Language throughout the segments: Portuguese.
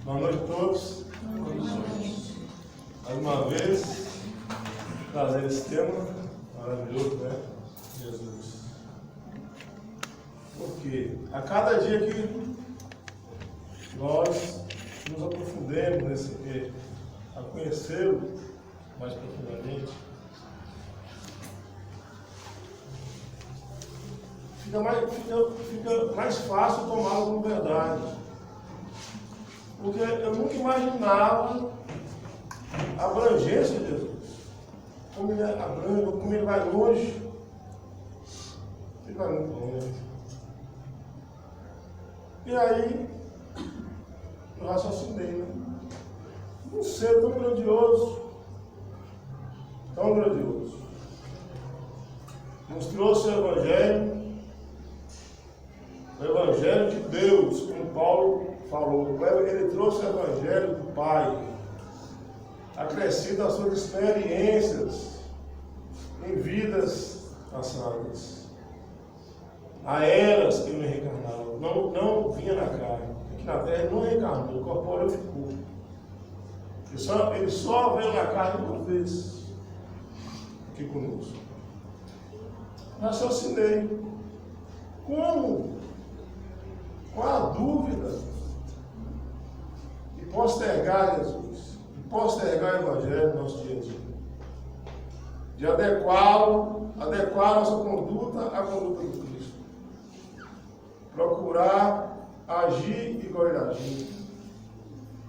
Boa noite a todos. Mais uma vez, trazer esse tema maravilhoso, né? Jesus. Porque a cada dia que nós nos aprofundemos a conhecê-lo mais profundamente, fica mais fácil tomá-lo como verdade. Porque eu nunca imaginava a abrangência de Jesus. Como ele abrange, como ele vai longe. Ele vai muito longe. E aí, eu raciocinei, né? Um ser tão grandioso, nos trouxe o Evangelho de Deus, como Paulo falou. Ele trouxe o Evangelho do Pai, acrescido às suas experiências em vidas passadas, a eras que ele reencarnava. Não vinha na carne. Aqui na terra ele não reencarnou, o corpóreo ficou. Ele só veio na carne uma vez aqui conosco. Raciocinei. Como? Com a dúvida de postergar Jesus, de postergar o Evangelho no nosso dia a dia, de adequar nossa conduta à conduta de Cristo, procurar agir igual ele agiu.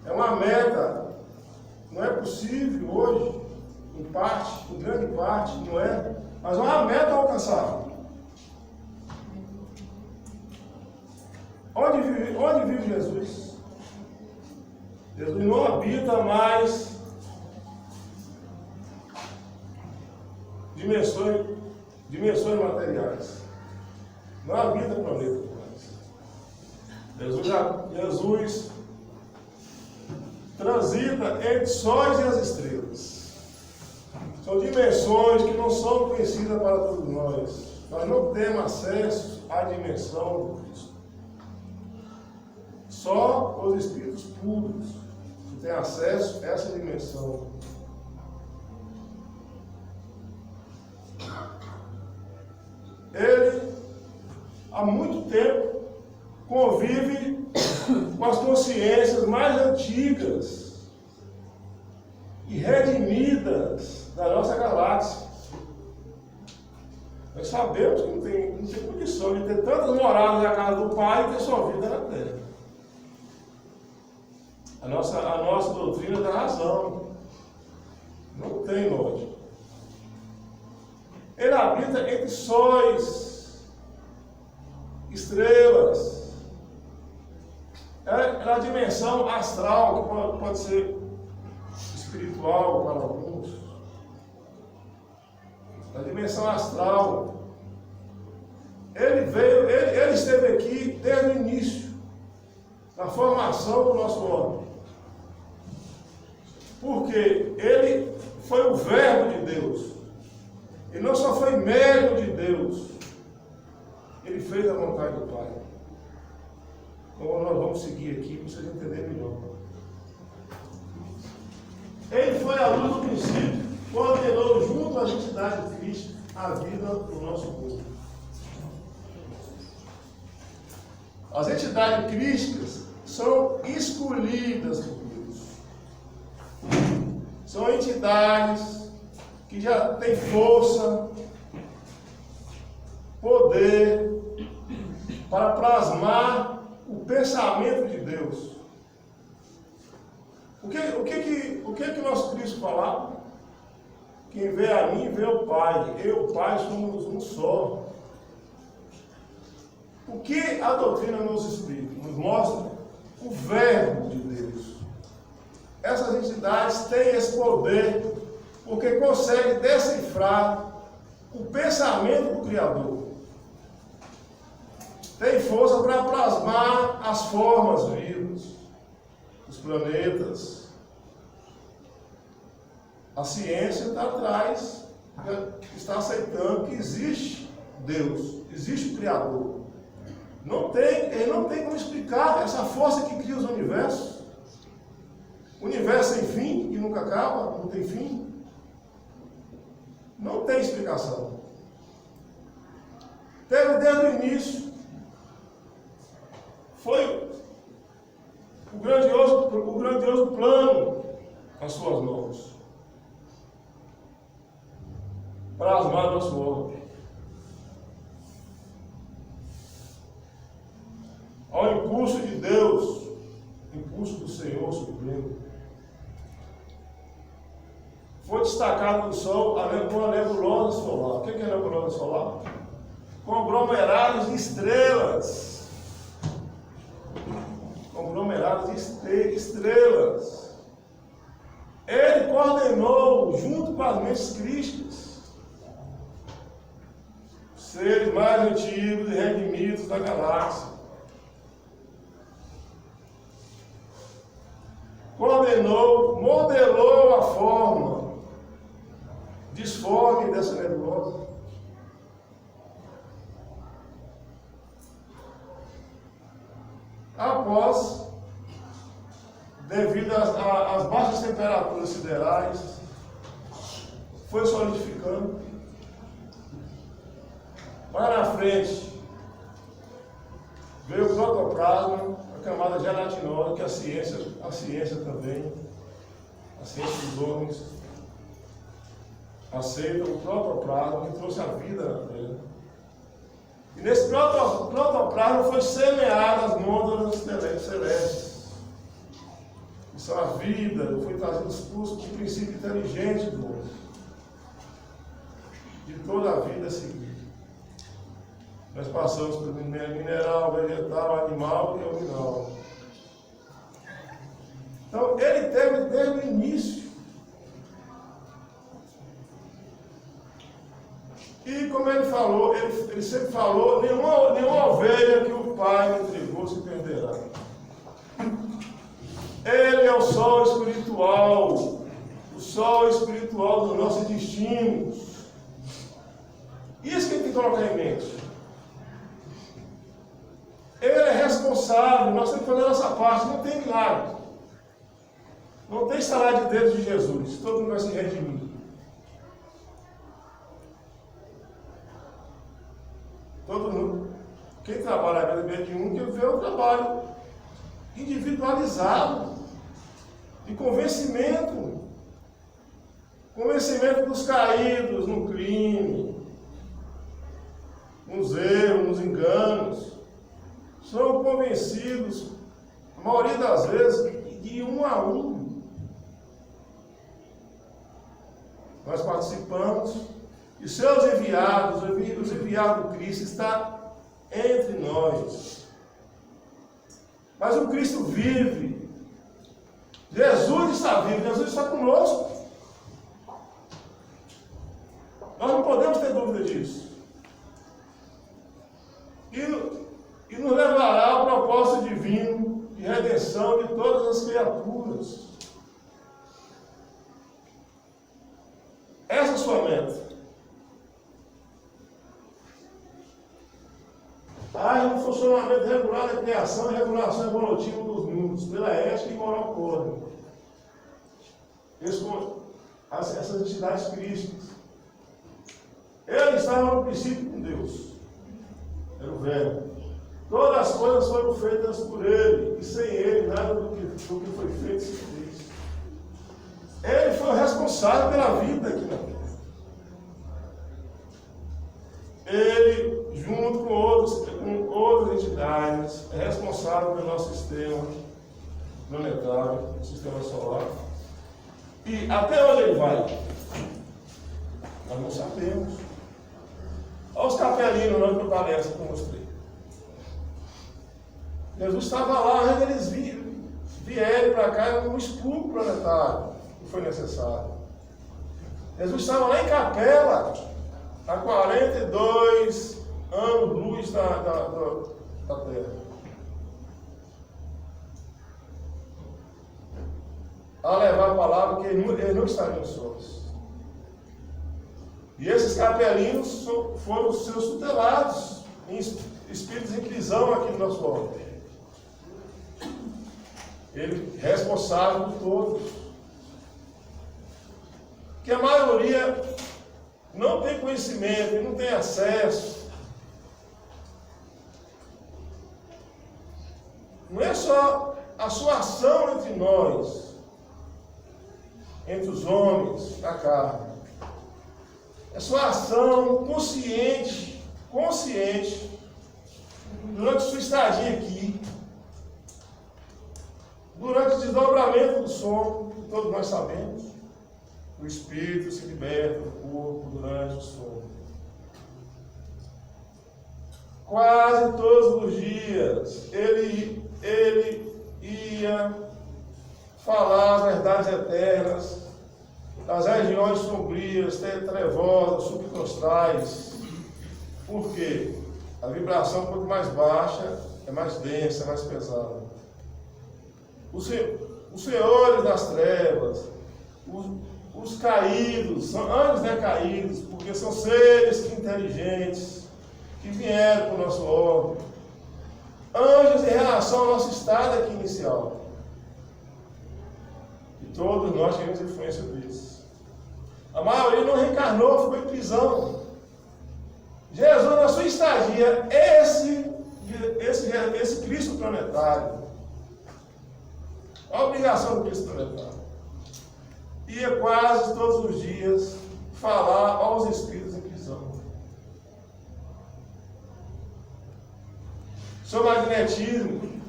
É uma meta, não é possível hoje, em grande parte, não é, mas é uma meta alcançável. Onde vive Jesus? Jesus não habita mais dimensões materiais. Não habita planeta mais. Jesus transita entre sóis e as estrelas. São dimensões que não são conhecidas para todos nós. Nós não temos acesso à dimensão do Cristo. Só os espíritos puros que têm acesso a essa dimensão. Ele, há muito tempo, convive com as consciências mais antigas e redimidas da nossa galáxia. Nós sabemos que não tem condição de ter tantas moradas na casa do Pai e ter sua vida na terra. A nossa doutrina dá razão. Não tem lógica. Ele habita entre sóis, estrelas. É na dimensão astral, que pode ser espiritual para alguns. Na dimensão astral. Ele esteve aqui desde o início, na formação do nosso homem. Porque ele foi o Verbo de Deus. Ele não só foi médium de Deus, ele fez a vontade do Pai. Então nós vamos seguir aqui para vocês entenderem melhor. Ele foi a luz do princípio, coordenou junto às entidades de Cristo a vida do nosso povo. As entidades crísticas são escolhidas por Deus. São entidades que já têm força, poder para plasmar o pensamento de Deus. O que nosso Cristo falava? Quem vê a mim, vê o Pai. Eu e o Pai somos um só. O que a doutrina nos explica? Nos mostra o Verbo de Deus. Essas entidades têm esse poder porque conseguem decifrar o pensamento do Criador. Tem força para plasmar as formas vivas, os planetas. A ciência está atrás, está aceitando que existe Deus, existe o Criador. Ele não tem como explicar essa força que cria os universos. Universo sem fim, que nunca acaba, não tem fim. Não tem explicação. Teve desde o início. Foi o grandioso plano às suas mãos. Plasmado na sua ordem. Ao impulso de Deus, impulso do Senhor Supremo, foi destacado no sol uma nebulosa solar. O que é nebulosa solar? Conglomerados de estrelas. Conglomerados de estrelas. Ele coordenou, junto com as mentes crísticas, os seres mais antigos e redimidos da galáxia. Coordenou, modelou a forma disforme dessa nebulosa. Após, devido às baixas temperaturas siderais, foi solidificando. Mais na frente, veio o protoplasma, a camada gelatinosa, que a ciência também, a ciência dos homens, aceita o protoplasma que trouxe a vida na Terra. E nesse protoplasma foi semeada as mônadas celestes. Isso é a vida, foi trazido os cursos do princípio inteligente do homem. De toda a vida seguinte. Nós passamos pelo mineral, vegetal, animal e nominal. Então, ele teve desde o início. E como ele falou, ele sempre falou, nenhuma ovelha que o Pai me entregou se perderá. Ele é o sol espiritual dos nossos destinos. Isso que a gente tem que colocar em mente. Ele é responsável, nós temos que fazer a nossa parte, não tem milagre. Não tem salário de dedos de Jesus, todo mundo vai se redimir. Todo mundo. Quem trabalha na vida de um, que vê o trabalho individualizado, de convencimento. Convencimento dos caídos no crime, nos erros, nos enganos. São convencidos, a maioria das vezes, de um a um. Nós participamos, e seus enviados, os enviados do Cristo, está entre nós. Mas o Cristo vive. Jesus está vivo, Jesus está conosco. Nós não podemos ter dúvida disso. E nos levará ao propósito divino de redenção de todas as criaturas. Essa é a sua meta. Haja um funcionamento regular da criação e regulação evolutiva dos mundos, pela ética e moral cósmica. Essas entidades crísticas. Ele estava no princípio com Deus. Era o Verbo. Todas as coisas foram feitas por Ele, e sem Ele nada do que foi feito se fez. Ele foi o responsável pela vida aqui na Terra. Ele, junto com outras entidades, é responsável pelo nosso sistema planetário, sistema solar. E até onde ele vai? Nós não sabemos. Olha os capelinos lá na palestra que eu mostrei. Jesus estava lá, eles vieram para cá no escuro planetário que foi necessário. Jesus estava lá em Capela, a 42 anos-luz da Terra. A levar a palavra que eles não estariam sós. E esses capelinos foram os seus tutelados, espíritos em prisão aqui no nosso ordem. Ele é responsável por todos. Que a maioria não tem conhecimento, não tem acesso. Não é só a sua ação entre nós, entre os homens da carne. É sua ação consciente, durante sua estadia aqui, durante o desdobramento do sono, que todos nós sabemos, o espírito se liberta do corpo durante o sono. Quase todos os dias ele ia falar as verdades eternas das regiões sombrias, trevosas, subcostrais. Por quê? A vibração, quanto mais baixa, é mais densa, é mais pesada. Os senhores das trevas, os caídos, são anjos decaídos, porque são seres inteligentes, que vieram para o nosso órgão. Anjos em relação ao nosso estado aqui inicial. E todos nós temos influência deles. A maioria não reencarnou, ficou em prisão. Jesus, na sua estadia, esse Cristo planetário, a obrigação do Cristo planetário, ia quase todos os dias falar aos espíritos em prisão. Seu magnetismo,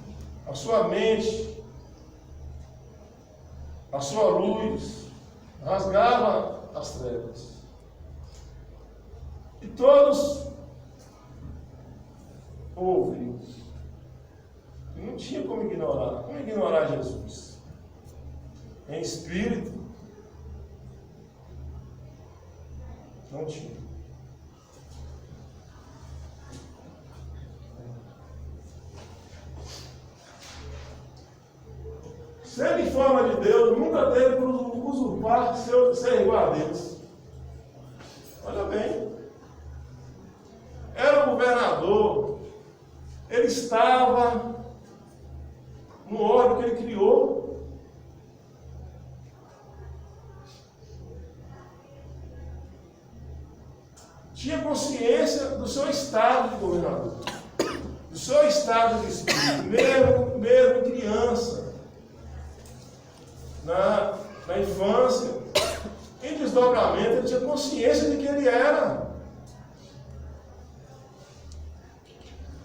a sua mente, a sua luz, rasgava as trevas. E todos ouviam. E não tinha como ignorar Jesus. Em espírito, não tinha. Se ele em forma de Deus, nunca teve por usurpar ser igual a Deus. Olha bem. Era o governador. Ele estava no órgão que ele criou. Tinha consciência do seu estado de governador. Do seu estado de espírito. Mesmo criança. Na infância, em desdobramento, ele tinha consciência de que ele era.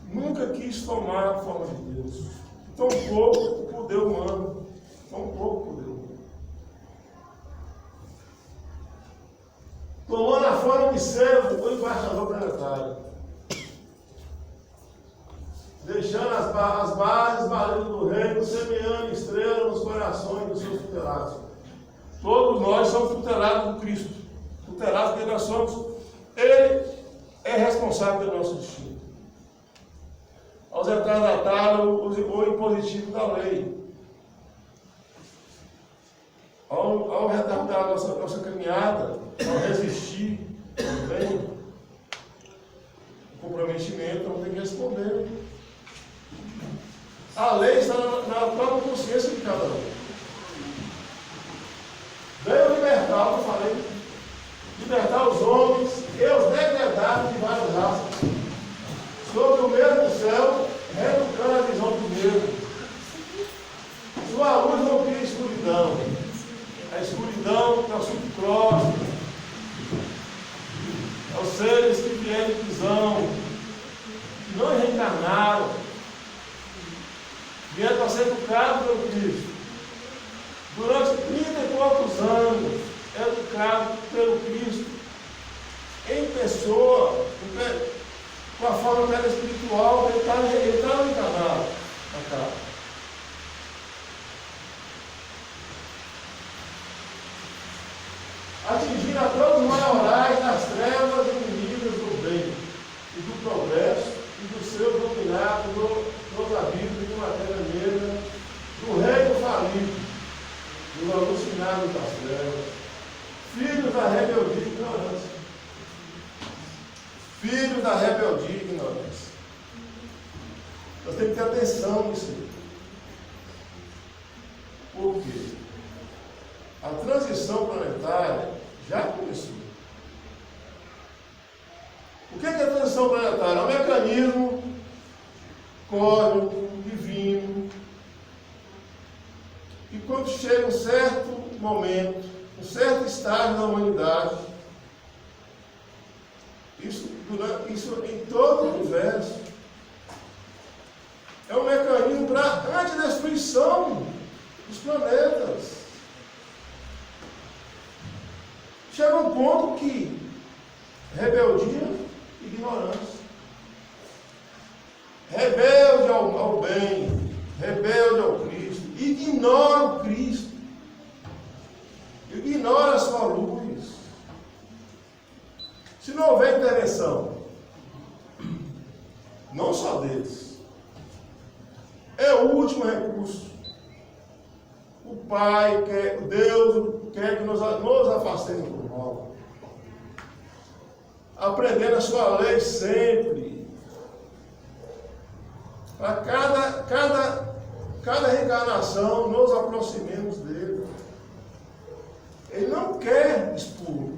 Nunca quis tomar a forma de Deus. Tão pouco o poder humano. Tão pouco o poder humano. Tomando a forma de servo o embaixador planetário. Deixando as bases do reino, semeando estrelas nos corações dos seus tutelados. Todos nós somos tutelados do Cristo. Tutelados porque nós somos. Ele é responsável pelo nosso destino. Ao retardatar o impositivo da lei. Ao retardar a nossa caminhada, ao resistir também, o comprometimento, não tem que responder. A lei está na própria consciência de cada um. Veio libertar, como eu falei, libertar os homens e os degradados de várias raças, sobre o mesmo céu, reeducando a visão do mesmo. Sua luz não cria escuridão. A escuridão que é o subcróstico, é os seres que vieram de prisão, que não reencarnaram, vieram para ser educados pelo Cristo. Durante 30 e poucos anos, educado pelo Cristo, em pessoa, com a forma telespiritual, ele estava encarnado na casa. Atingindo a todos os maiorais das trevas inimigas do bem e do progresso e do seu dominado nos abismos de matéria negra, do reino falido, dos alucinados das trevas, filhos da rebeldia e ignorância. Filhos da rebeldia e ignorância. Nós temos que ter atenção nisso. A transição planetária já começou. O que é a transição planetária? É um mecanismo cósmico, divino, e quando chega um certo momento, um certo estágio da humanidade, isso em todo o universo, é um mecanismo para antidestruição dos planetas. Chega um ponto que rebeldia, ignorância. Rebelde ao bem, rebelde ao Cristo, ignora o Cristo, ignora a sua luz. Se não houver intervenção, não só deles, é o último recurso. O Pai quer, Deus quer que nos afastemos do mal, aprendendo a sua lei sempre. Para cada reencarnação, nos aproximemos dele. Ele não quer expor.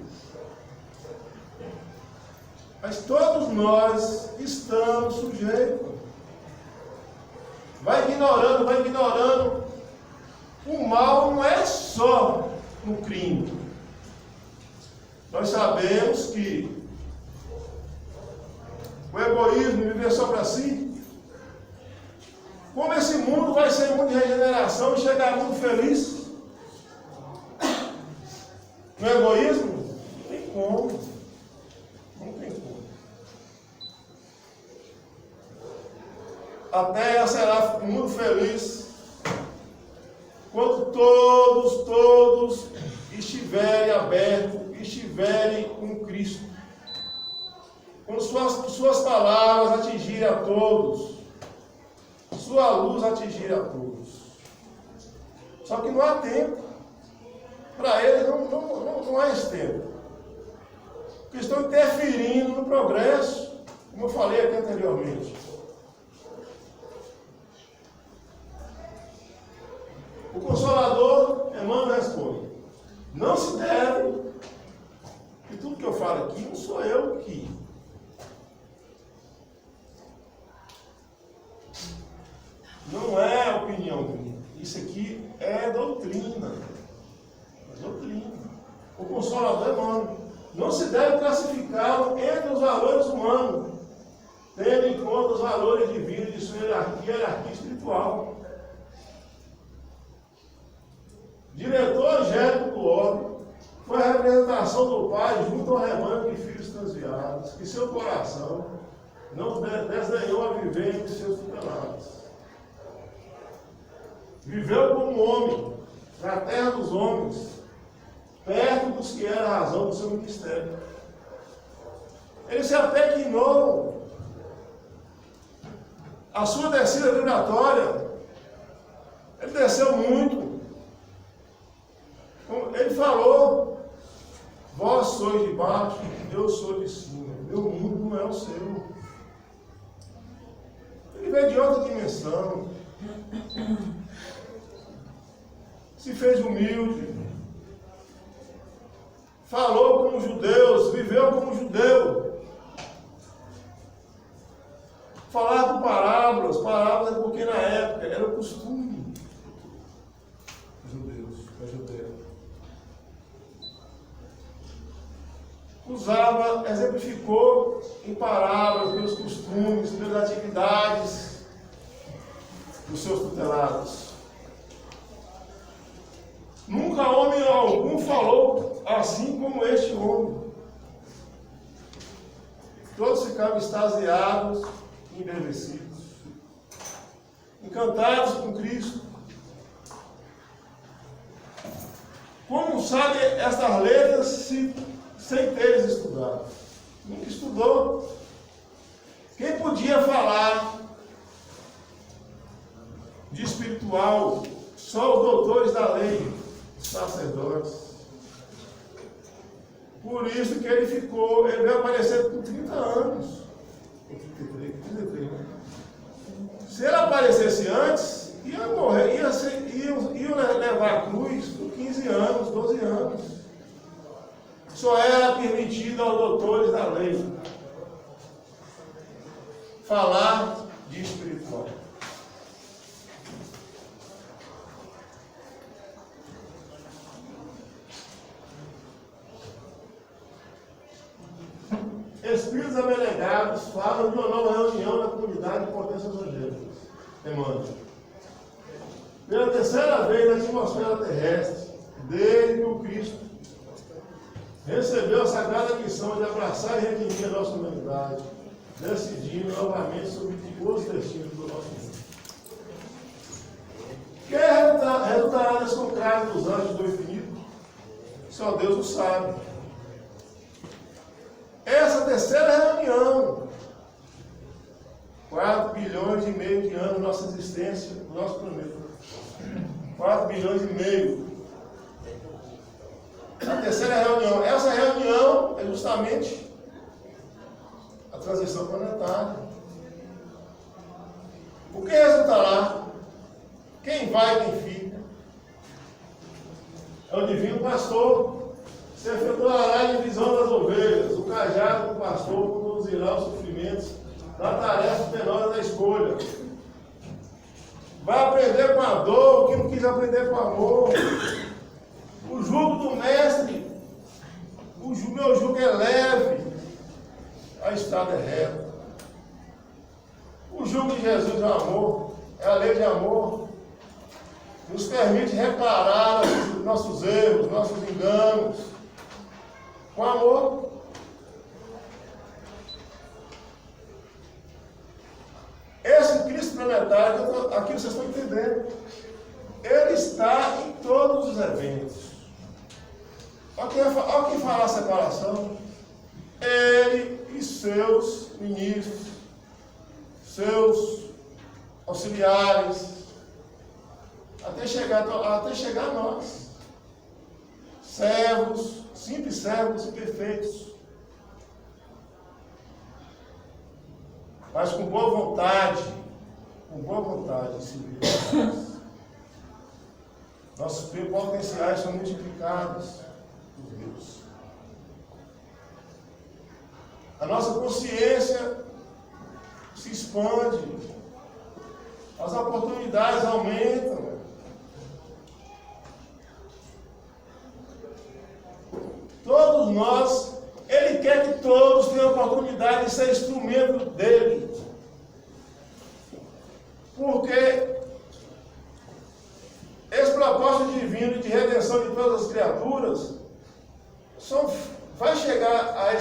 Mas todos nós estamos sujeitos. Vai ignorando. O mal não é só no crime. Nós sabemos que o egoísmo, viver só para si, como esse mundo vai ser mundo de regeneração e chegar muito feliz? No egoísmo? Não tem como. Não tem como. A terra será um mundo feliz quando todos estiverem abertos, estiverem com Cristo. Quando suas palavras atingirem a todos, sua luz atingir a todos. Só que não há tempo. Para eles não há esse tempo. Porque estão interferindo no progresso, como eu falei aqui anteriormente. O Consolador, Emmanuel responde: não se deve, e tudo que eu falo aqui, não sou eu que. Não é opinião minha. Isso aqui é doutrina. É doutrina. O Consolador, Emmanuel, não se deve classificá-lo entre os valores humanos, tendo em conta os valores divinos de sua hierarquia espiritual. Diretor angélico do orbe, foi a representação do Pai junto ao rebanho de filhos transviados, que seu coração não desdenhou a viver entre seus tutelados. Viveu como homem, na terra dos homens, perto dos que era a razão do seu ministério. Ele se apequinou. A sua descida vibratória, ele desceu muito. Ele falou: vós sois de baixo, eu sou de cima. Meu mundo não é o seu. Ele veio de outra dimensão. Se fez humilde. Falou como judeus, viveu como judeu. Falava por parábolas é porque na época era o costume dos judeus, da Judeia. Usava, exemplificou em parábolas, pelos costumes, pelas atividades dos seus tutelados. Nunca homem algum falou assim como este homem. Todos ficavam extasiados e embevecidos, encantados com Cristo. Como sabe estas letras sem teres estudado? Nunca estudou. Quem podia falar de espiritual? Só os doutores da lei, os sacerdotes. Por isso que ele veio aparecer com 30 anos. 33, né? Se ele aparecesse antes, ia morrer, ia levar a cruz por 15 anos, só era permitido aos doutores da lei falar de espiritual. Espíritos abnegados falam de uma nova reunião na comunidade de potências angélicas. Emmanuel. Pela terceira vez na atmosfera terrestre, desde que o Cristo recebeu a sagrada missão de abraçar e redimir a nossa humanidade, decidindo novamente sobre os destinos do nosso mundo. Quem resultará desse conclave dos anjos do infinito? Só Deus o sabe. Essa terceira reunião, 4 bilhões e meio de anos de nossa existência no nosso planeta. 4 bilhões e meio. A terceira reunião. Essa reunião é justamente a transição planetária. O que resultará? Quem vai e quem fica? É o divino pastor. Se efetuará a divisão das ovelhas. O cajado do pastor conduzirá os sofrimentos da tarefa penosa da escolha. Vai aprender com a dor o que não quis aprender com o amor. O jugo do mestre, meu jugo é leve, a estrada é reta. O jugo de Jesus é o amor, é a lei de amor. Nos permite reparar nossos erros, nossos enganos, com amor. Esse Cristo planetário, aqui vocês estão entendendo, ele está em todos os eventos. Olha quem fala a separação. Ele e seus ministros, seus auxiliares, até chegar a nós, servos, simples servos imperfeitos, mas com boa vontade de se ver. Nossos potenciais são multiplicados por Deus. A nossa consciência se expande, as oportunidades aumentam. Todos nós, Ele quer que todos tenham a oportunidade de ser instrumento dEle. Porque esse propósito divino de redenção de todas as criaturas vai chegar a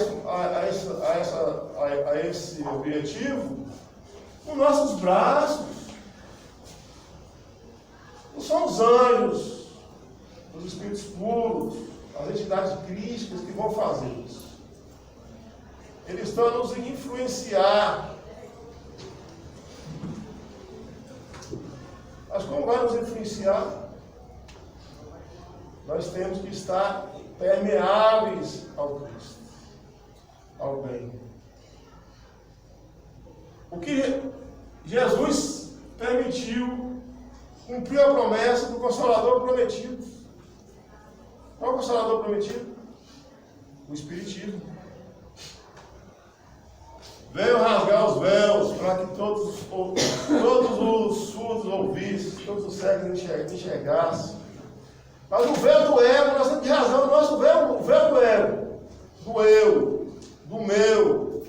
esse objetivo com nossos braços. Não são os anjos, os espíritos puros, as entidades crísticas que vão fazer isso. Eles estão a nos influenciar. Mas como vai nos influenciar? Nós temos que estar permeáveis ao Cristo, ao bem. O que Jesus permitiu, cumpriu a promessa do Consolador prometido. Qual é o Consolador prometido? O Espiritismo. Veio rasgar os véus para que todos os surdos ouvissem, todos os cegos enxergassem. Mas o véu do ego, nós temos que rasgar o nosso véu, o véu do ego, do eu, do meu.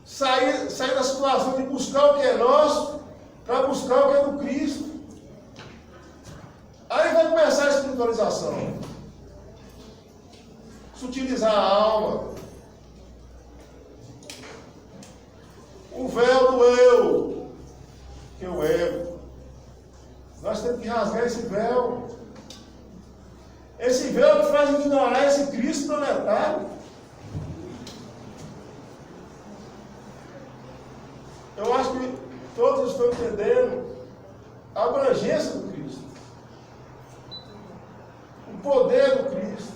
Sair da situação de buscar o que é nosso para buscar o que é do Cristo. Aí vai começar a espiritualização. Sutilizar a alma. O véu do eu, que é o ego. Nós temos que rasgar esse véu. Esse véu que faz ignorar esse Cristo planetário. Eu acho que todos estão entendendo a abrangência do Cristo. O poder do Cristo.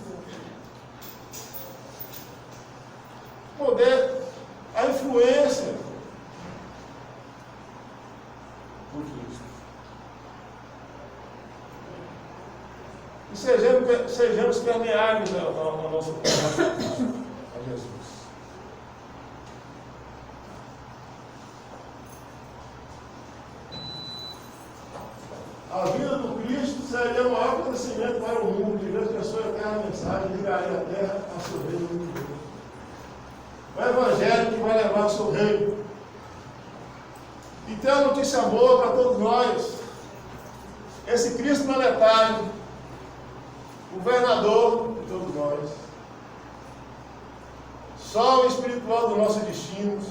O poder, a influência do Cristo. E sejamos permeáveis na nossa comunidade a Jesus. A vida do Cristo seria o maior acontecimento para o mundo, de Deus que a sua eterna mensagem ligaria a terra a seu reino de Deus. O Evangelho que vai levar ao seu reino. E tem uma notícia boa para todos nós. Esse Cristo planetário, governador de todos nós, sol espiritual dos nossos destinos,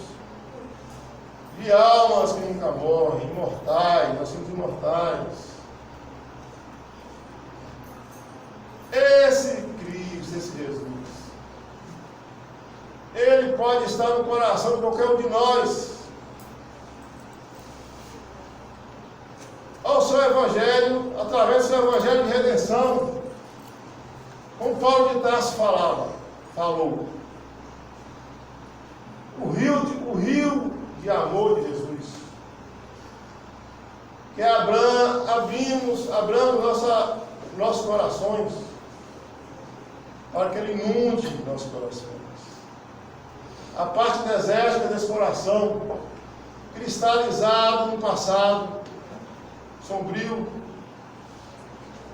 de almas que nunca morrem, imortais, nós somos imortais. Esse Cristo, esse Jesus, Ele pode estar no coração de qualquer um de nós. Ao seu Evangelho, através do seu Evangelho de redenção, como Paulo de Tarso falou. O rio de amor de Jesus. Que abramos nossos corações, para que Ele inunde nossos corações. A parte desértica desse coração, cristalizado no passado, sombrio.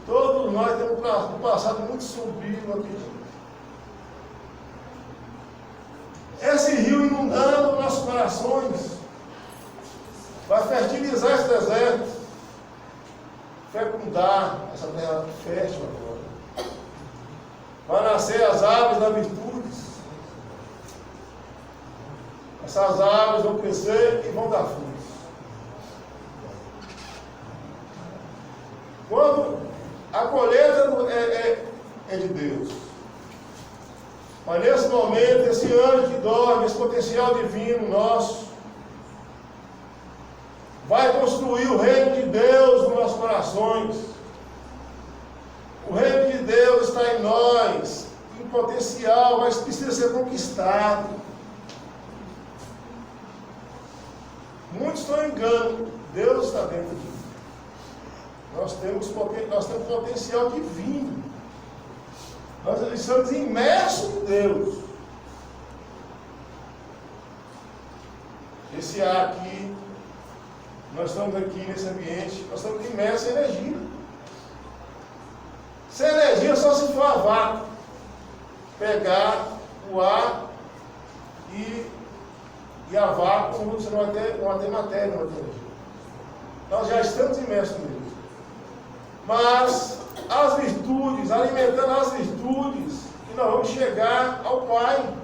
Todos nós temos um passado muito sombrio aqui. Esse rio inundando nossos corações vai fertilizar esse deserto, fecundar essa terra fértil agora. Vai nascer as árvores das virtudes. Essas árvores vão crescer e vão dar frutos. Quando a colheita é de Deus. Mas nesse momento, esse anjo que dorme, esse potencial divino nosso, vai construir o reino de Deus nos nossos corações. O reino de Deus está em nós, em potencial, mas precisa ser conquistado. Muitos estão em engano, Deus está dentro de nós. Nós temos potencial divino. Nós estamos imersos em Deus. Esse ar aqui, nós estamos aqui nesse ambiente, nós estamos imersos em energia. Sem energia só se for a vácuo. Pegar o ar e a vácuo, você não vai ter matéria, não vai ter energia. Nós já estamos imersos nele. Mas as virtudes, alimentando as virtudes, que nós vamos chegar ao Pai.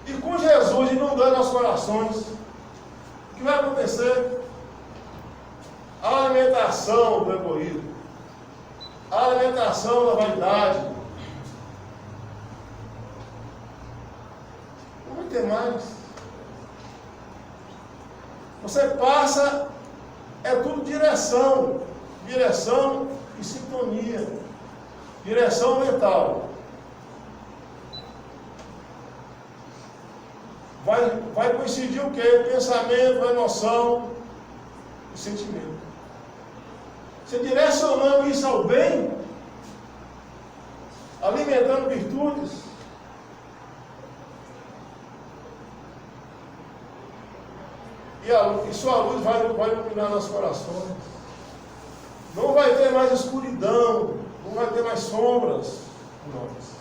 E com Jesus inundando nossos corações, o que vai acontecer? A alimentação do egoísmo, a alimentação da vaidade, não vai ter mais. Você passa, é tudo direção e sintonia, direção mental. Vai coincidir o quê? Pensamento, emoção e sentimento. Você direcionando isso ao bem, alimentando virtudes, e sua luz vai iluminar nossos corações. Não vai ter mais escuridão, não vai ter mais sombras em nós.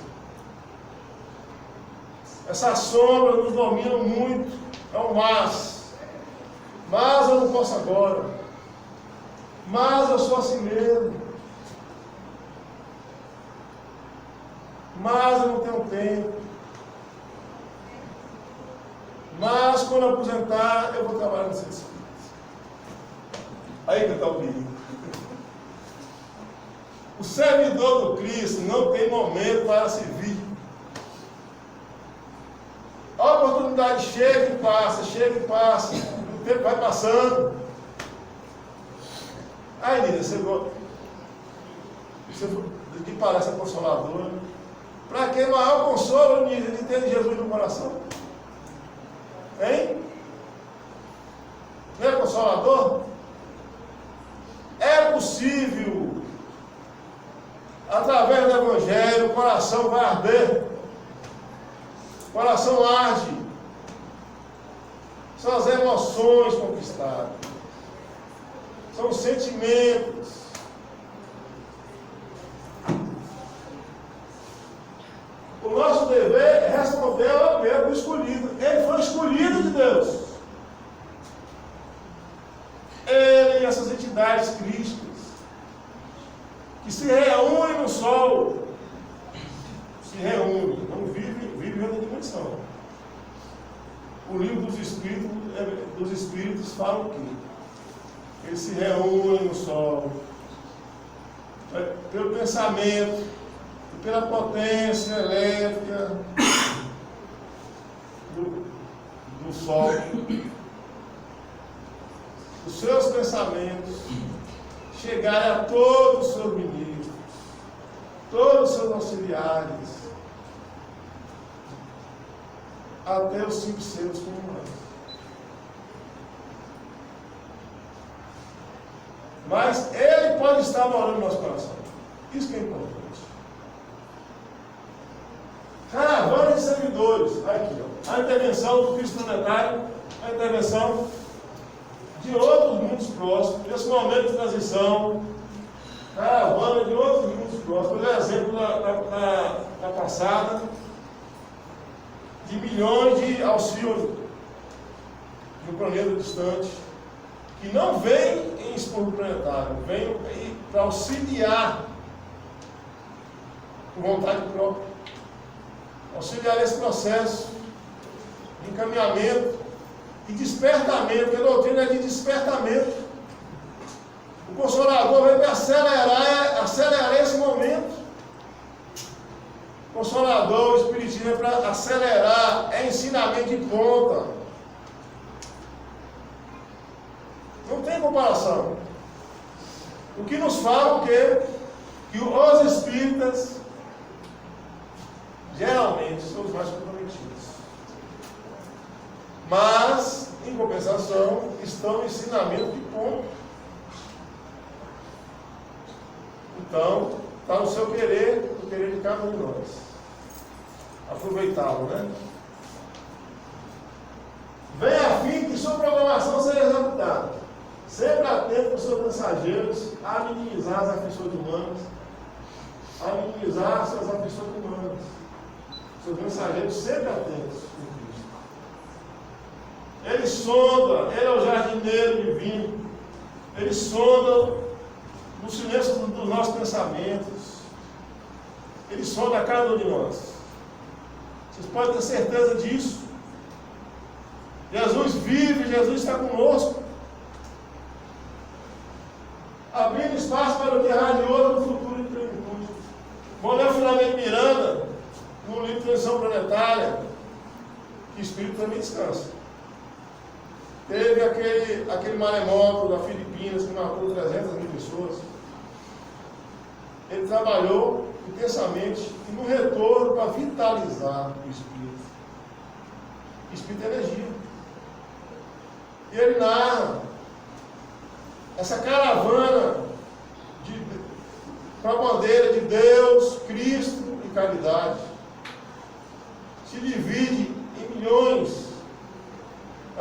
Essas sombras nos dominam muito, é um mas eu não posso agora, mas eu sou assim mesmo, mas eu não tenho tempo, mas quando eu aposentar eu vou trabalhar no centro espírita. Aí que está o perigo. O servidor do Cristo não tem momento para servir. A oportunidade chega e passa, o tempo vai passando. Aí, Nina, você que parece consoladora. Para que maior consolo, Nina, de ter Jesus no coração? Hein? Não é consolador? É possível Através do Evangelho, o coração vai arder. O coração arde. São as emoções conquistadas. São os sentimentos. O nosso dever é responder ao apelo do escolhido. Ele foi escolhido de Deus. Ele e essas entidades crísticas que se reúnem no sol, se reúnem, não vivem em outra dimensão. O livro dos Espíritos fala o quê? Eles se reúnem no sol, pelo pensamento, pela potência elétrica do sol, os seus pensamentos chegarem a todos os seus ministros, todos os seus auxiliares, até os 5 seres comuns. Mas ele pode estar morando no nosso coração. Isso que é importante. Caravana de servidores. Aqui, ó. A intervenção do Cristo planetário, a intervenção de outros mundos próximos, nesse momento de transição, caravana de outros mundos próximos. Por exemplo, na passada, de milhões de auxílios de um planeta distante, que não vem em expurgo planetário, vem para auxiliar por vontade própria, auxiliar esse processo de encaminhamento e despertamento, porque a doutrina é de despertamento. O Consolador vem para acelerar esse momento. O Consolador, o Espiritismo é para acelerar, é ensinamento de ponta. Não tem comparação. O que nos fala o quê? Que os espíritas geralmente são os mais comprometidos. Mas, em compensação, estão no ensinamento de ponto. Então, está no seu querer, no querer de cada um de nós. Aproveitá-lo, né? Vem a fim que sua programação seja executada. Sempre atento para os seus mensageiros a minimizar as aflições humanas, a minimizar as suas aflições humanas. Seus mensageiros sempre atentos com Cristo. Ele sonda, ele é o jardineiro divino. Ele sonda no silêncio dos nossos pensamentos. Ele sonda cada um de nós. Vocês podem ter certeza disso. Jesus vive, Jesus está conosco. Abrindo espaço para o que radiou no futuro de plenitude. Manuel Filomeno Miranda, no livro Transição Planetária, que o Espírito também descansa. Teve aquele maremoto da Filipinas que matou 300 mil pessoas. Ele trabalhou intensamente e no retorno para vitalizar o Espírito. O Espírito é energia. E ele narra essa caravana com a bandeira de Deus, Cristo e caridade. Se divide em milhões.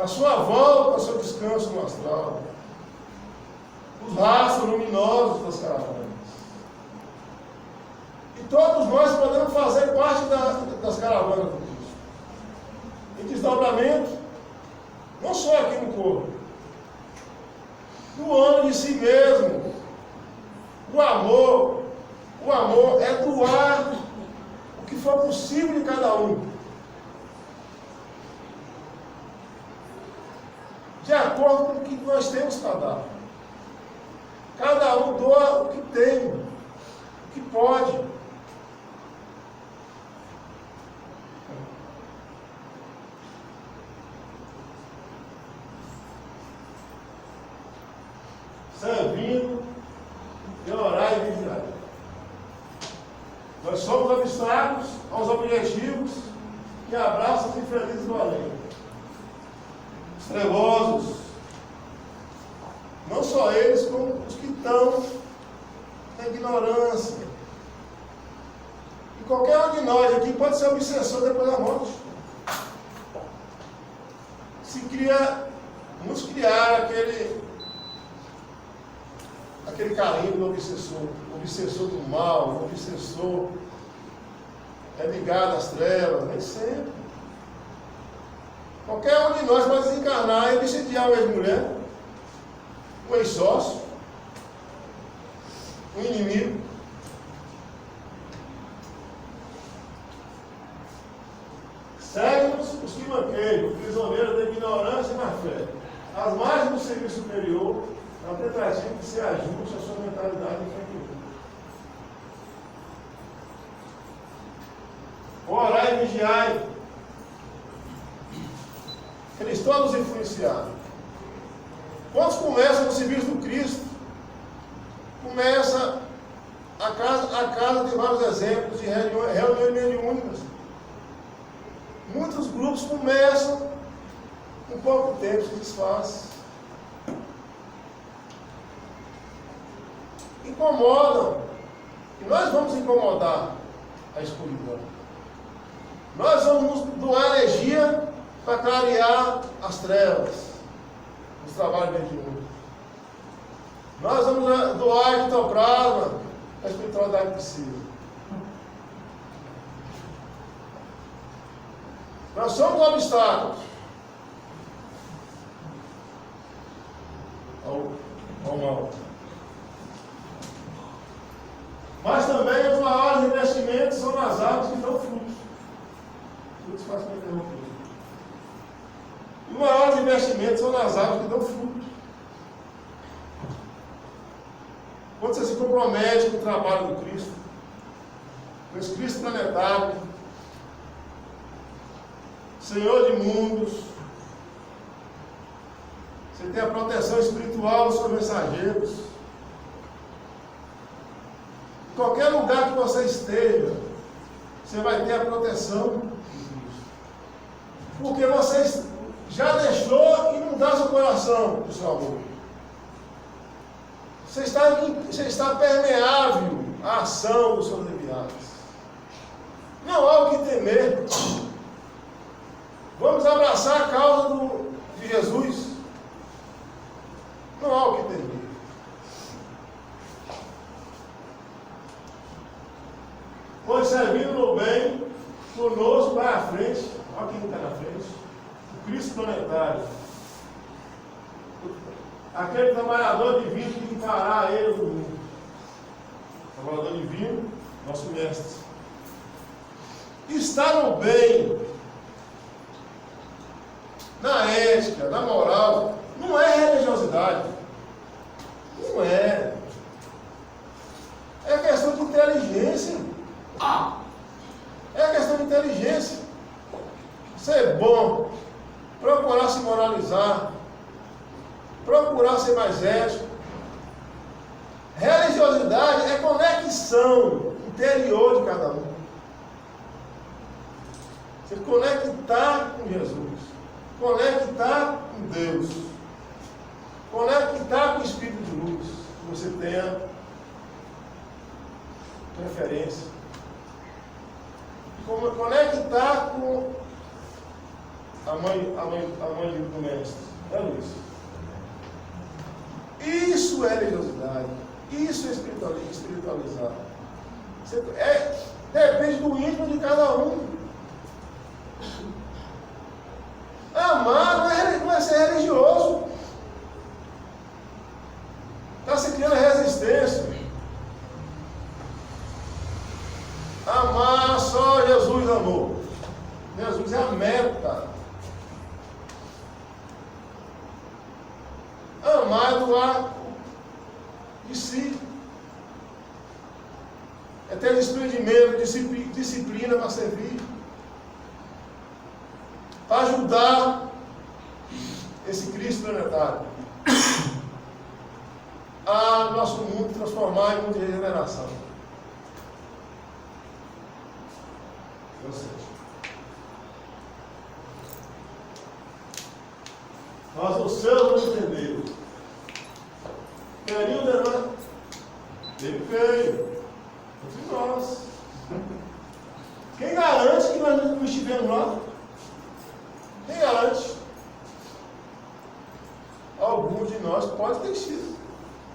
A sua volta, o seu descanso no astral. Os rastros luminosos das caravanas. E todos nós podemos fazer parte das caravanas do Cristo. Em desdobramento, não só aqui no corpo, doando de si mesmo. O amor é doar o que for possível de cada um. De acordo com o que nós temos para dar. Cada um doa o que tem, o que pode. Servindo, e orar e vigiar. Nós somos abstratos aos objetivos que abraçam os infelizes do além. Os trevosos. Não só eles, como os que estão na ignorância, qualquer um de nós aqui pode ser obsessor depois da morte. Muitos criaram aquele carinho do obsessor do mal, o obsessor ligado às trevas, nem sempre. Qualquer um de nós pode desencarnar e obsediar uma ex-mulher, um ex-sócio, um inimigo. Segue-nos os que manqueiam, prisioneiros da ignorância e má fé, às margens do serviço superior, na tentativa de se ajuste à sua mentalidade infantil. Orai e vigiai. Eles todos influenciaram. Quantos começam no serviço do Cristo? Começa a casa tem vários exemplos de reuniões mediúnicas. Muitos grupos começam, com pouco tempo se desfazem. Incomodam. E nós vamos incomodar a escuridão. Nós vamos doar energia para clarear as trevas dos trabalhos mediúnicos. Nós vamos doar ectoplasma para a espiritualidade precisa. Nós somos obstáculos ao mal. Mas também os maiores investimentos são nas árvores que dão frutos. Frutos fazem para interromper. Os maiores investimentos são nas árvores que dão frutos. Quando você se compromete com o trabalho do Cristo, com esse Cristo planetário, Senhor de mundos, você tem a proteção espiritual dos seus mensageiros. Em qualquer lugar que você esteja, você vai ter a proteção de Cristo. Porque você já deixou inundar seu coração do seu amor. Você está permeável à ação dos seus enviados. Não há o que temer. Vamos abraçar a causa de Jesus. Não há o que temer. Pois servindo no bem, conosco vai à frente. Olha quem está na frente. O Cristo planetário. Aquele trabalhador divino que encarar ele no mundo. Trabalhador divino, nosso mestre. Está no bem, na ética, na moral. Não é religiosidade. Não é. É questão de inteligência. É questão de inteligência. Ser bom, procurar se moralizar, procurar ser mais ético. Religiosidade é conexão interior de cada um. Você conectar com Jesus, conectar com Deus, conectar com o Espírito de luz, que você tenha preferência. Conectar com a mãe do mestre. É Luiz. Isso é religiosidade. Isso é espiritualizar. Depende do íntimo de cada um. Amar não é ser religioso. Está se criando resistência. Amar só Jesus amor. Jesus é a meta. Amar é doar de si. É ter desprendimento, disciplina para servir. Para ajudar esse Cristo planetário a nosso mundo transformar em mundo de regeneração. Ou seja, mas os seus não entenderam. Período, né? Ele veio entre nós. Quem garante que nós não estivemos lá? Quem garante? Alguns de nós pode ter sido.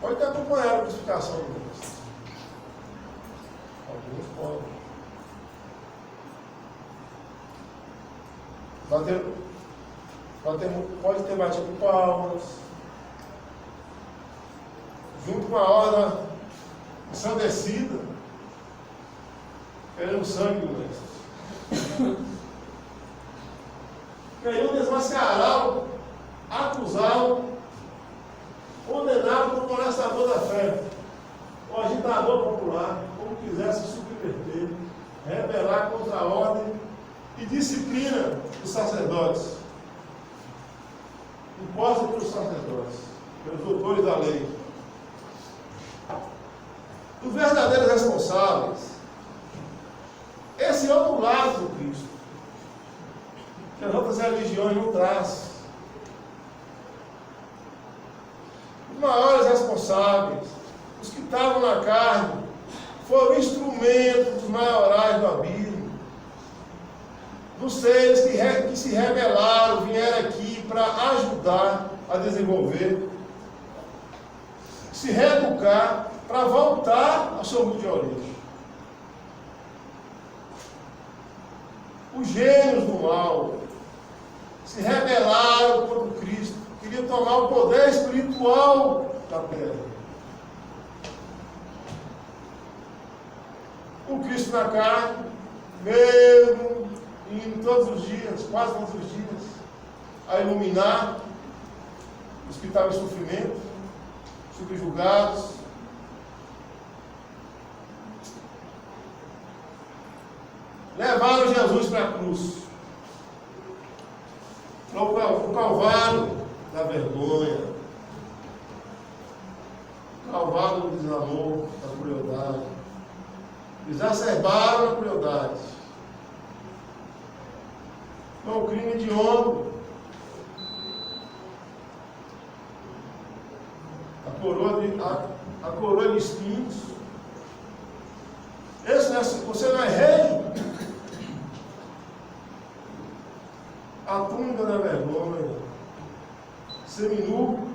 Pode ter acompanhado a crucificação do Mestre. Alguns podem. Pode ter batido palmas. Junto com a hora ensandecida. Querendo o sangue do Mestre. Queriam desmascará-lo, acusá-lo, condenado como molestador da fé, o agitador popular, como quisesse subverter, rebelar contra a ordem e disciplina dos sacerdotes, imposta pelos sacerdotes, pelos doutores da lei. Os verdadeiros responsáveis, esse outro lado do Cristo, que as outras religiões não trazem. Os maiores responsáveis, os que estavam na carne, foram instrumentos dos maiorais do abismo, dos seres que se rebelaram, vieram aqui para ajudar a desenvolver, se reeducar, para voltar ao seu mundo de origem. Os gênios do mal se rebelaram contra Cristo, queriam tomar o poder espiritual da terra. O Cristo na carne, mesmo indo todos os dias, quase todos os dias, a iluminar os que estavam em sofrimento, subjugados. Levaram Jesus para a cruz, para o Calvário da vergonha, o Calvário do desamor, da crueldade. Exacerbaram a crueldade. Foi um crime de ombro. A coroa de espinhos. Você não é rei? A túnica da vergonha, seminu,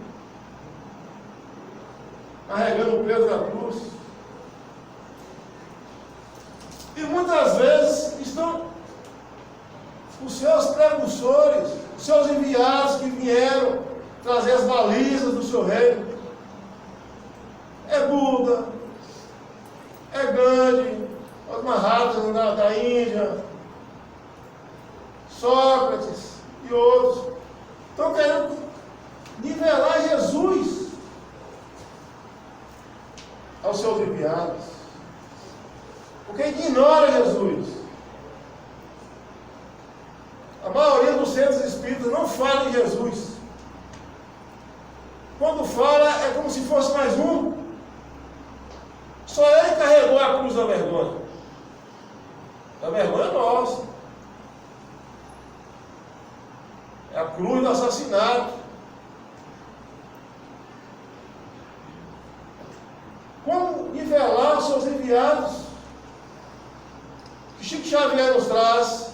carregando o peso da cruz. E muitas vezes estão os seus precursores, os seus enviados que vieram trazer as balizas do seu reino. É Buda, é Gandhi, os Mahatmas da Índia, Sócrates e outros. Estão querendo nivelar Jesus aos seus enviados. Porque ignora Jesus. A maioria dos centros espíritas não fala em Jesus. Quando fala, é como se fosse mais um. Só ele carregou a cruz da vergonha. A vergonha é nossa. É a cruz do assassinato. Como nivelar os seus enviados? Que Chico Xavier nos traz.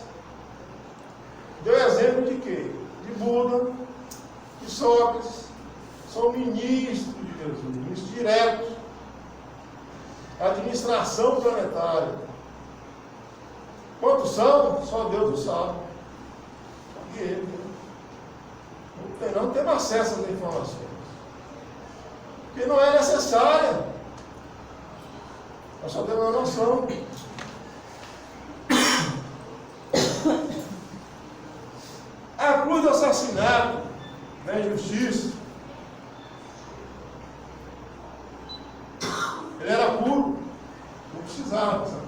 Deu exemplo de quê? De Buda, de Sócrates. São ministros de Jesus, ministros diretos. Administração planetária. Quantos são? Só Deus o sabe. E ele. Não temos acesso às informações. Porque não é necessária. Nós só temos uma noção. A cruz do assassinato, da injustiça. Ele era puro. Não precisava dessa cruz.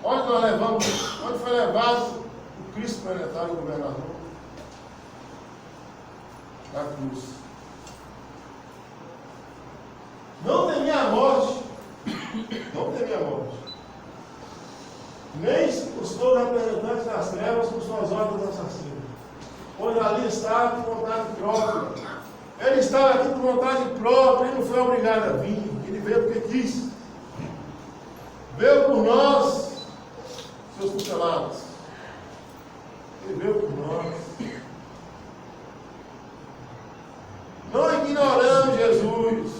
Onde nós levamos, onde foi levado o Cristo planetário, o governador? Da cruz. Não temia a morte. Não temia a morte. Nem os todos representantes das trevas com suas ordens assassinas. Pois ali estava por vontade própria. Ele estava aqui por vontade própria, ele não foi obrigado a vir. Ele veio porque quis. Veio por nós, seus tutelados. Ele veio por nós. Não ignoramos Jesus.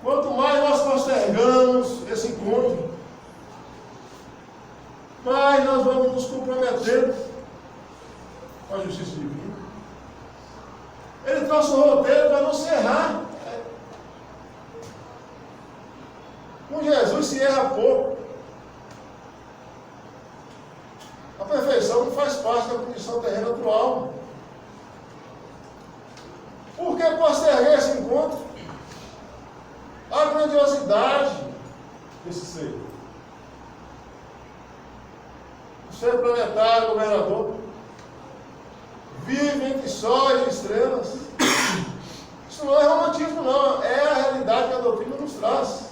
Quanto mais nós postergamos esse encontro, mais nós vamos nos comprometer com a justiça divina. Ele trouxe o roteiro para não se errar. Com Jesus se erra pouco. A perfeição não faz parte da condição terrena atual. Por que postergar esse encontro? A grandiosidade desse ser. O ser planetário, governador, vive entre sóis e estrelas. Isso não é romantismo, não. É a realidade que a doutrina nos traz.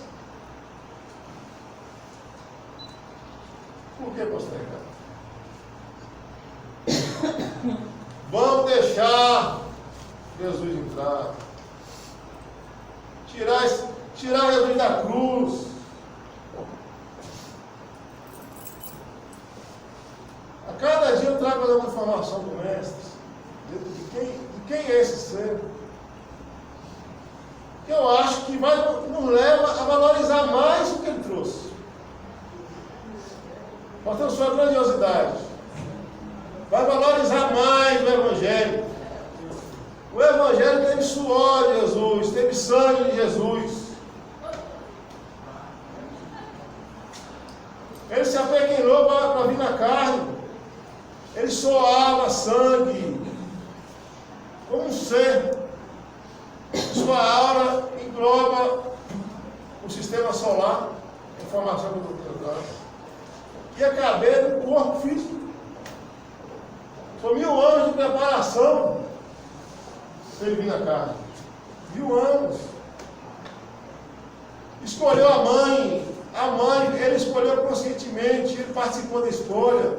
Por que postergar? Vamos deixar Jesus entrar. Tirar Jesus da cruz. A cada dia eu trago uma informação do mestre de quem é esse ser. Que eu acho que nos leva a valorizar mais o que ele trouxe. Mostrando sua grandiosidade. Vai valorizar mais o Evangelho. O Evangelho teve suor de Jesus, teve sangue de Jesus. Ele se apequenou para vir na carne. Ele soava sangue como um ser. Sua aura engloba o sistema solar, a informação que eu estou dando. Ia caber no corpo físico. Foi 1000 anos de preparação para ele vir na carne. 1000 anos. Escolheu a mãe, ele escolheu conscientemente, ele participou da escolha.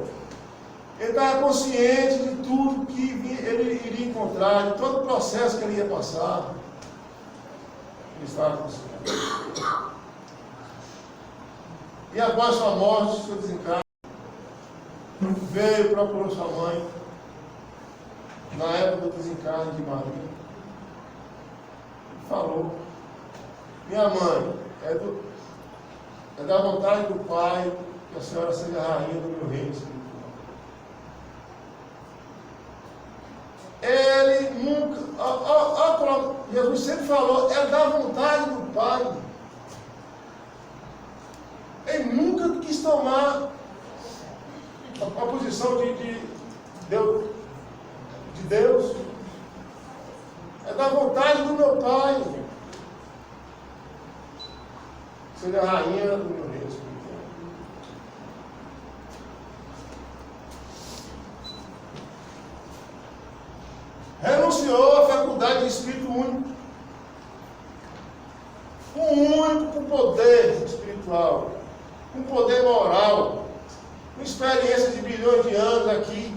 Ele estava consciente de tudo que ele iria encontrar, de todo o processo que ele ia passar. Ele estava consciente. E após sua morte, seu desencarne, veio, procurou sua mãe, na época do desencarne de Maria, e falou: minha mãe, é da vontade do Pai que a senhora seja a rainha do meu reino espiritual. Ele nunca, Jesus sempre falou, é da vontade do Pai. Ele nunca quis tomar a posição de Deus. É da vontade do meu Pai. Seja a rainha do meu reino espiritual. Renunciou à faculdade de Espírito único. Um único com poder espiritual, com poder moral, com experiência de bilhões de anos aqui,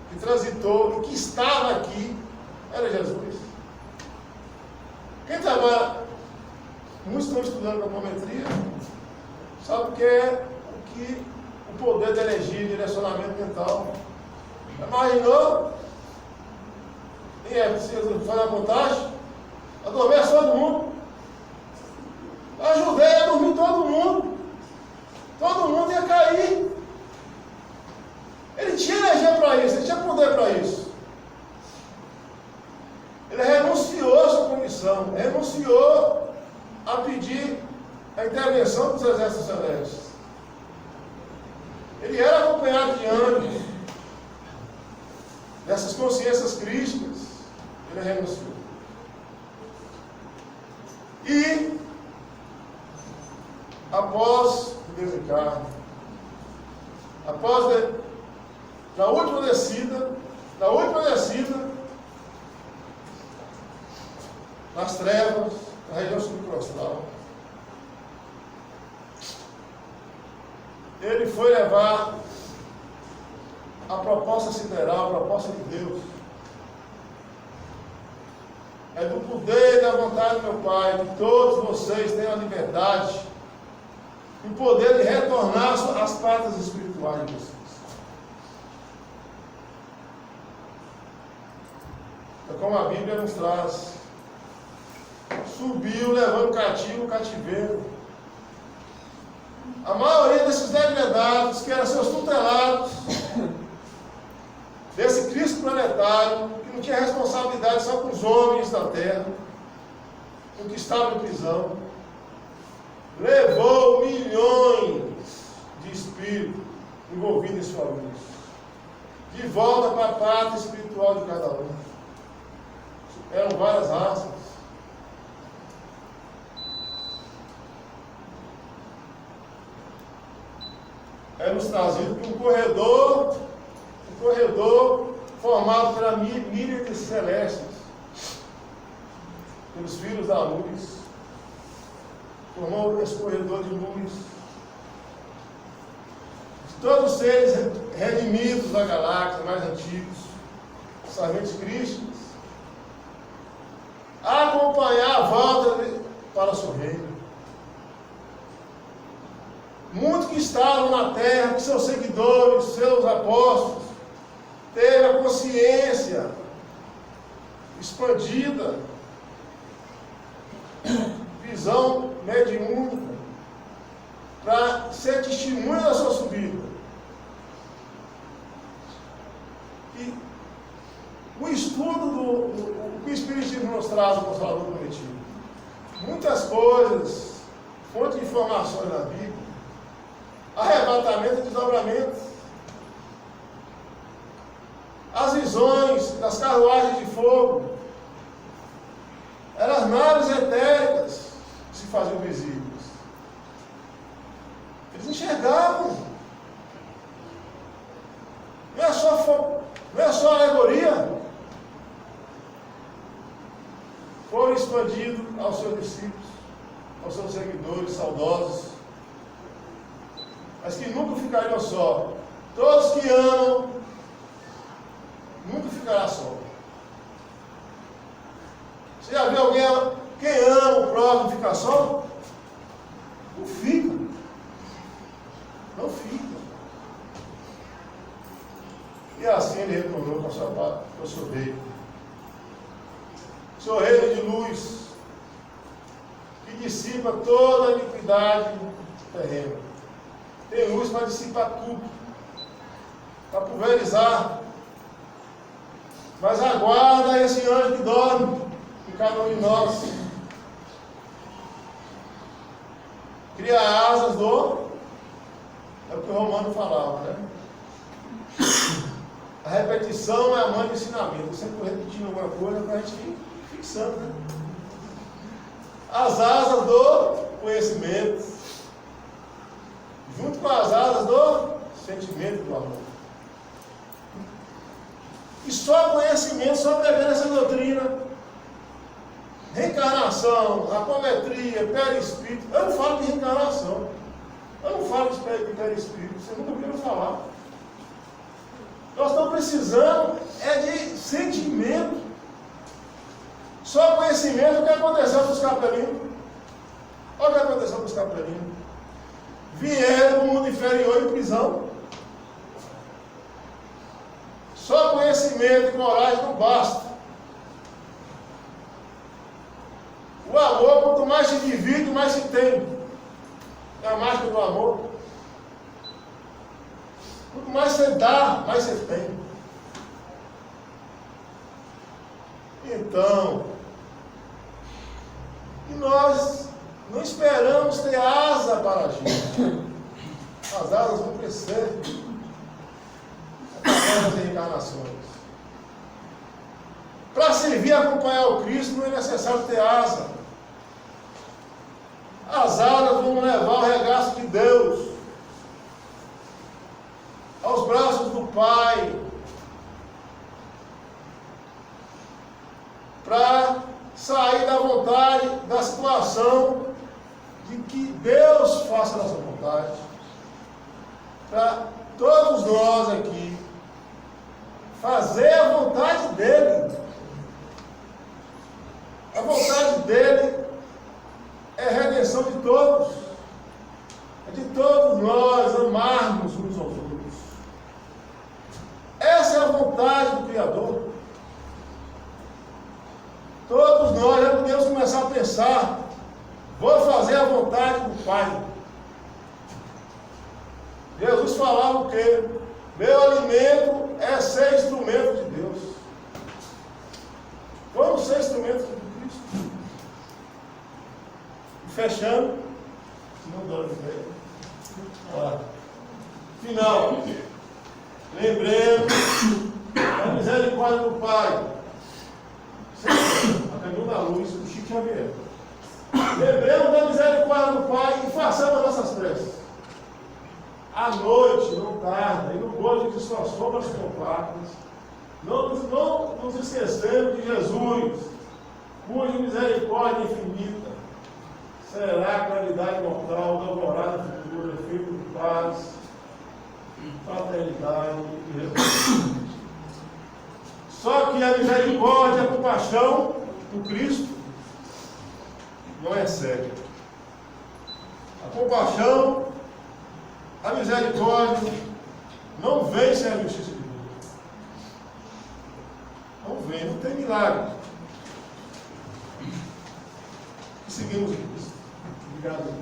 que transitou e que estava aqui, era Jesus. Quem trabalha, muitos estão estudando grafometria, sabe o que é o poder de energia, direcionamento mental. Imaginou? E é preciso fazer a contagem? Adormece todo mundo. Ajudei a dormir todo mundo. Todo mundo ia cair. Ele tinha energia para isso, ele tinha poder para isso. Ele renunciou à sua comissão, renunciou a pedir a intervenção dos exércitos celestes. Ele era acompanhado de anjos, dessas consciências crísticas. Ele renunciou. E, após o desencarne, na última descida, nas trevas, na região subcrostal, ele foi levar a proposta sideral, a proposta de Deus. é do poder e da vontade do meu Pai, que todos vocês tenham a liberdade e o poder de retornar às patas espirituais de vocês. É como a Bíblia nos traz. Subiu levando cativo o cativeiro. A maioria desses degredados, que eram seus tutelados, desse Cristo planetário, que não tinha responsabilidade só com os homens da terra, com que estavam em prisão, levou milhões de espíritos envolvidos em sua luz, de volta para a pátria espiritual de cada um. Eram várias raças. É nos trazido que um corredor formado pela míriade celestes, pelos filhos da luz, formou esse corredor de luz, de todos os seres redimidos da galáxia, mais antigos, somente crísticos, a acompanhar a volta para o seu reino. Muitos que estavam na terra, que seus seguidores, seus apóstolos, teve a consciência expandida, visão mediúnica, para ser testemunha da sua subida. E o estudo do que o Espiritismo nos traz no Consolador Prometido, muitas coisas, fonte de informações na Bíblia, arrebatamento e desdobramento, as visões das carruagens de fogo, eram as naves etéricas que se faziam visíveis. Eles enxergavam. Não é só alegoria. Foram expandidos aos seus discípulos, aos seus seguidores saudosos, mas que nunca ficariam só. Todos que amam, nunca ficará só. Você já viu alguém, quem ama o próximo ficar só? Não fica. Não fica. E assim ele retornou para o seu reino. Seu reino de luz, que dissipa toda a iniquidade terrena. Tem luz para dissipar tudo, para pulverizar. Mas aguarda esse anjo que dorme em cada um de nós. Cria asas do... É o que o Romano falava, né? A repetição é a mãe do ensinamento. Você sempre repetindo alguma coisa para a gente ir fixando, né? As asas do conhecimento, junto com as asas do sentimento do amor. E só conhecimento, só pegando essa doutrina, reencarnação, apometria, perispírito. Eu não falo de reencarnação, eu não falo de perispírito, você nunca ouviu falar. Nós estamos precisando de sentimento. Só conhecimento. O que aconteceu com os capelinos? Olha o que aconteceu com os capelinos. Vieram do mundo inferior em prisão. Só conhecimento e coragem não basta. O amor, quanto mais se divide, mais se tem. É a mágica do amor. Quanto mais você dá, mais você tem. Então, e nós não esperamos ter asa para agir. As asas vão crescer através das reencarnações. Para servir e acompanhar o Cristo não é necessário ter asa. As asas vão levar ao regaço de Deus, aos braços do Pai, para sair da vontade, da situação de que Deus faça a nossa vontade, para todos nós aqui fazer a vontade dele. Criador. Todos nós já podemos começar a pensar, vou fazer a vontade do Pai. Jesus falava o quê? Meu alimento é ser instrumento de Deus. Vamos ser instrumentos de Cristo. E fechando, não dá ideia. Final. Lembremos da misericórdia do Pai. A caminho da luz do Chico Xavier. Lembremos da misericórdia do Pai e façamos nossas preces. À noite, não tarda, e no gozo de suas sombras compactas, não nos esquecemos de Jesus, cuja misericórdia infinita será a claridade mortal da alvorada futura, filho de paz, fraternidade e revolução. Só que a misericórdia, a compaixão do Cristo não é cega. A compaixão, a misericórdia não vem sem a justiça de Deus. Não vem, não tem milagre. E seguimos Cristo. Obrigado.